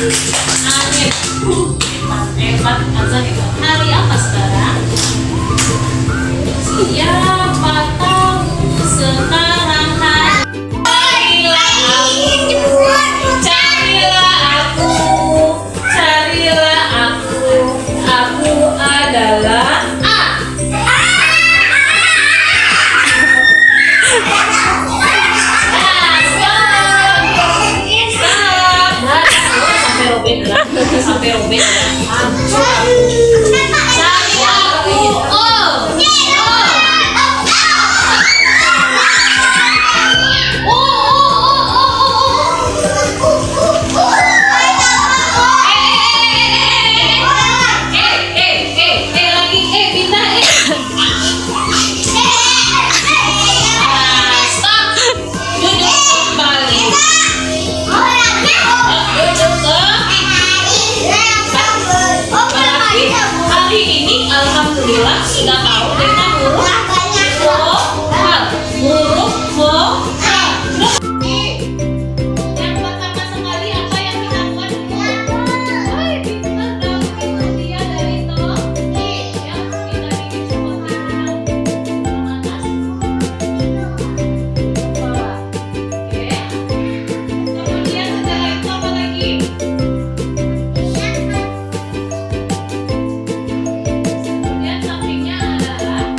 Angin. Hebat, azan itu. Hari apa sekarang? Siapa tahu sekarang carilah aku, carilah aku adalah sampai Robin ya. Cari aku. Alhamdulillah sudah tahu dengan huruf huruf yang pertama sekali apa yang kita buat? Pintar dong, itu dia dari yang kita bikin seperti atas bawah. Oke. Kemudian setelah itu apa lagi? Kemudian sampingnya adalah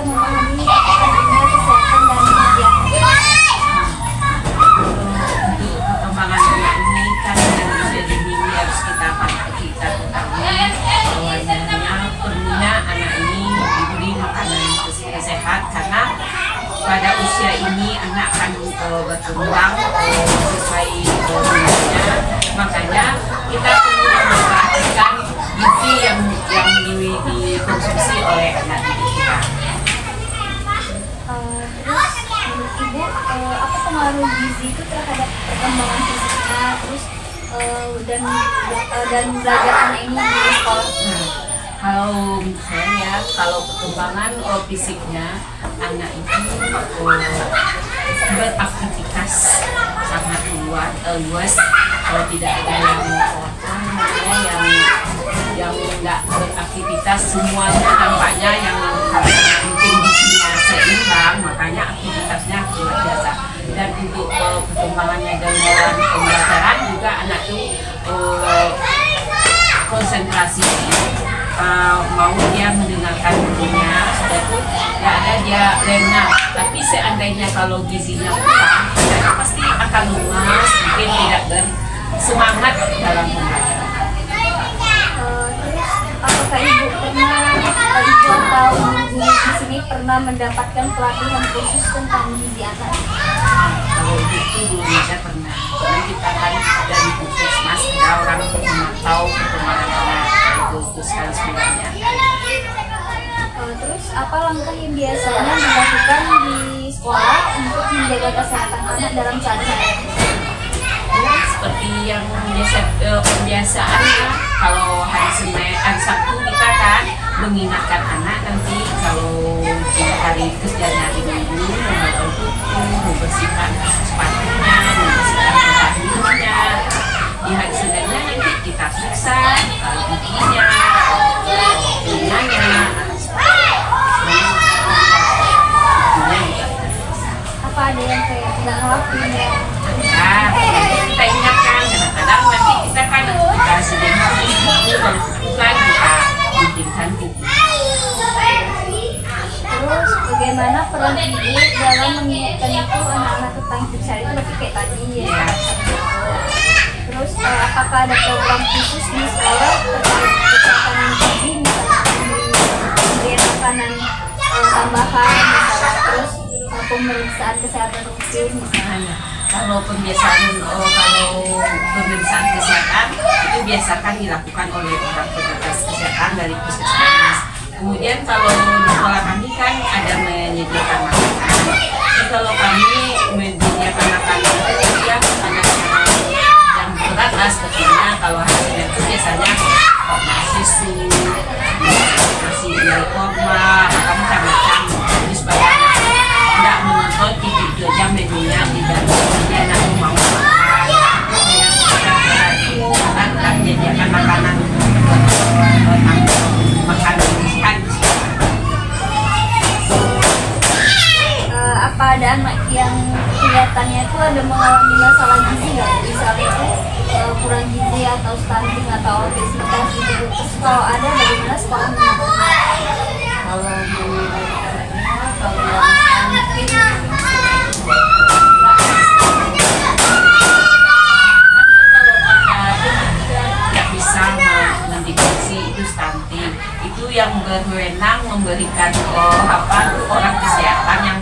memahami apa pentingnya kesehatan dan gizi anak. Untuk perkembangan anak ini kan dari usia dini harus kita ketahui bahwasanya perlunya anak ini diberi makanan yang sehat karena pada usia ini anak akan berkembang sesuai umurnya, makanya kita perlu memperhatikan gizi yang dikonsumsi oleh anak didik kita. Terus menurut Ibu, apa pengaruh gizi itu terhadap perkembangan fisiknya, terus dan belajar anak ini di sekolah? Kalau misalnya kalau perkembangan fisiknya anak itu beraktivitas sangat luas, kalau tidak ada yang nggak beraktivitas semuanya tampaknya yang mungkin gizinya seimbang, makanya aktivitasnya luar biasa. Dan untuk perkembangannya dalam pembelajaran juga anak itu konsentrasi, mau dia mendengarkan gurunya, sudah itu nggak ada dia lena. Tapi seandainya kalau gizinya kurang, anak pasti akan lemas, mungkin tidak bersemangat dalam pembelajaran. Terus apakah Ibu atau guru di sini pernah mendapatkan pelatihan khusus tentang gizi anak? Kalau itu belum ada pernah. Karena kita kan dari puskesmas ada orang memantau perkembangan anak itu sekali sebenarnya. Terus apa langkah yang biasanya dilakukan di sekolah untuk menjaga kesehatan anak dalam sehari-hari? Ya, seperti yang pembiasaan ya, kalau hari Senin, hari Sabtu kita kan mengingatkan anak nanti kalau di hari kerjanya di minggu memotong kuku, membersihkan sepatunya, membersihkan tempat tidurnya. Di hari Seninnya nanti kita periksa giginya, telinganya, Apa ada yang kayak nggak ngelakuin ya? Nah, kita ingatkan kadang-kadang nanti kita kan kita sedang bukan kita bikinkan kuku. Terus bagaimana peran ibu dalam mengingatkan itu anak-anak tentang hidup sehat itu lebih kayak tadi ya? Terus apakah ada program khusus di sekolah terkait kesehatan gizi, misalnya pemberian makanan tambahan, misalnya terus pemeriksaan kesehatan rutin misalnya? Kalau pemeriksaan kesehatan itu biasakan dilakukan oleh orang petugas kesehatan dari puskesmas. Kemudian kalau di sekolah kami kan ada menyediakan makanan. Jadi kalau kami menyediakan makanan itu ya anak yang berat lah sepertinya kalau hasilnya itu biasanya nasi sup, nasi kurma, macam-macam. Jadi supaya tidak menonton TV 2 jam menunya tidak dia nak mau makan. Kita menyediakan makanan makanan sehat. Apa ada anak yang kelihatannya itu ada mengalami masalah gizi nggak? Misalnya itu kurang gizi atau stunting atau obesitas gitu. Terus kalau ada bagaimana sekolah menangani? Kalau yang tidak bisa mendeteksi itu stunting, itu yang berwenang memberikan orang kesehatan yang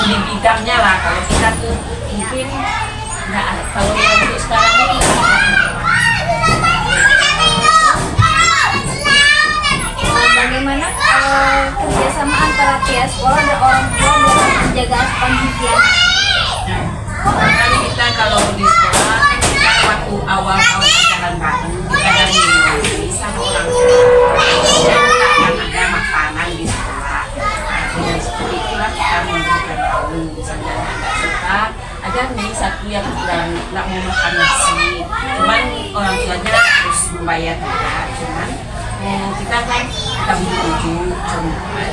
di bidangnya lah. Kalau kita tuh mungkin nggak ada. Kalau untuk sekarang ini bagaimana kerjasama antara pihak sekolah dan orang tua dalam menjaga asupan gizi anak? kan kita kalau di sekolah kan kita waktu awal ajaran baru kita dari mulai sama orang tua dan kita akan ada makanan di sekolah. Dengan seperti itulah kita memberikan tahu misalnya anak nggak suka ada nih satu yang nggak mau makan nasi, cuman orang tuanya harus membayar juga, cuman kita kan kita beli tujuh,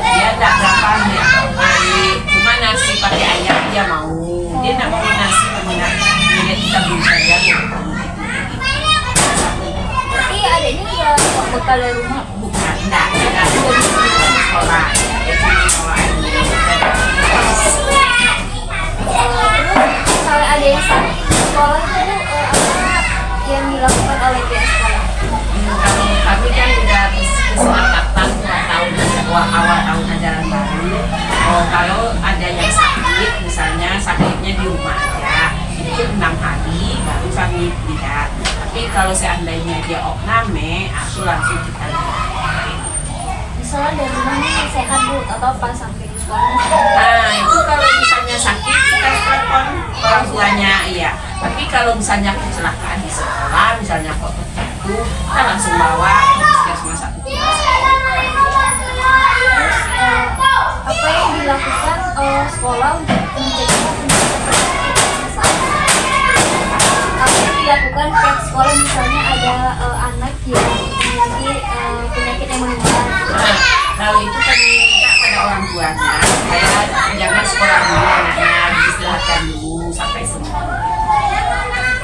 dia nggak berapa ya baik, cuma nasi pakai ayam dia mau, dia nggak mau nasi kemudian dia kita beli saja. Tapi adiknya nggak bekal dari rumah? Bukan, enggak. sekolah. Itu kalau Terus misalnya ada yang sakit di sekolah itu apa yang dilakukan oleh pihak sekolah? kalau kami kan udah kesepakatan 2 tahun awal tahun ajaran baru. Kalau ada yang sakit, misalnya sakitnya di rumah aja, itu 6 hari baru kami tidak. Tapi kalau seandainya dia opname, aku langsung kita lihat. Misalnya dari rumahnya sehat bu, atau pas sampai di sekolah? Nah itu kalau misalnya sakit kita telepon orang tuanya, iya. Tapi kalau misalnya kecelakaan di sekolah, misalnya kok terjatuh, kita langsung bawa ke puskesmas atau Terus apa yang dilakukan oleh sekolah untuk mencegah penyakit misalnya? Apa yang dilakukan pihak sekolah misalnya ada anak yang memiliki penyakit yang menular? Nah, kalau itu kami minta pada orang tuanya supaya jangan sekolah dulu anaknya, diistirahatkan dulu sampai sembuh.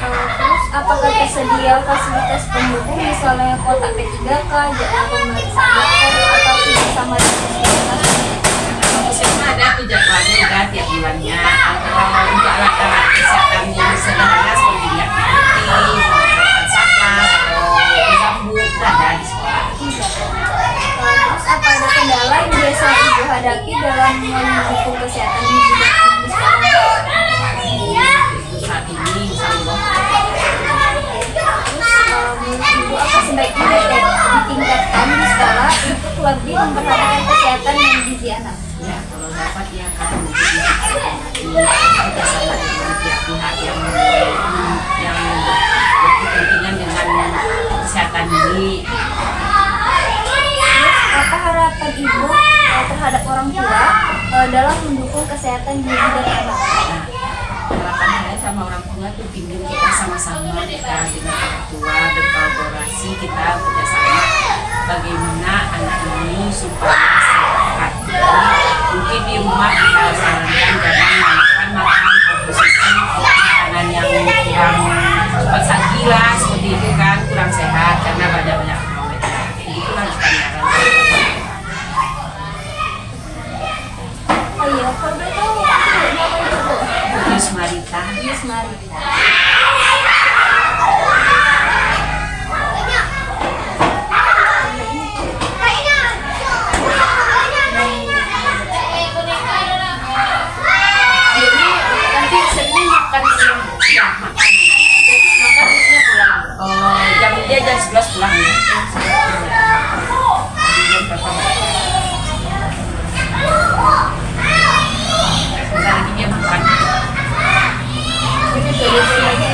Terus apakah tersedia fasilitas pendukung misalnya kotak P3K, jadwal pemeriksaan dokter atau tidak sama dengan puskesmas? Puskesmas ada tuh jadwalnya udah tiap bulannya. Kalau untuk alat-alat kesehatan yang sederhana seperti diagnostik, pemeriksaan saraf atau jambu itu ada di sekolah. Terus apa ada kendala yang biasa ibu hadapi dalam mendukung kesehatan di bidang anak di sekolah? Saat ini insya Allah Menurut ibu apa sebaiknya ditingkatkan di sekolah untuk lebih memperhatikan kesehatan dan gizi anak? ya kalau dapat ya akan bekerjasama dengan pihak-pihak yang berkepentingan dengan kesehatan ini. Apa harapan ibu terhadap orang tua dalam mendukung kesehatan gizi dan anak? Harapan saya sama orang tua tuh pingin kita sama-sama kita dengan orang tua berkolaborasi, kita bekerjasama bagaimana anak ini supaya sehat. Mungkin di rumah kita sarankan jangan makan komposisi makanan yang kurang cepat gila seperti itu kan, kurang sehat karena banyak-banyak pengawet. Itu kan standaran. Oh iya, kalau boleh tahu nama ibu bu? Yus Marita. Yus Marita. Jadi nanti sering makan siang, ya makan. Makan biasanya pulang. Dia jam 11 pulang ya. Jam berapa? Sebentar lagi dia makan. Jadi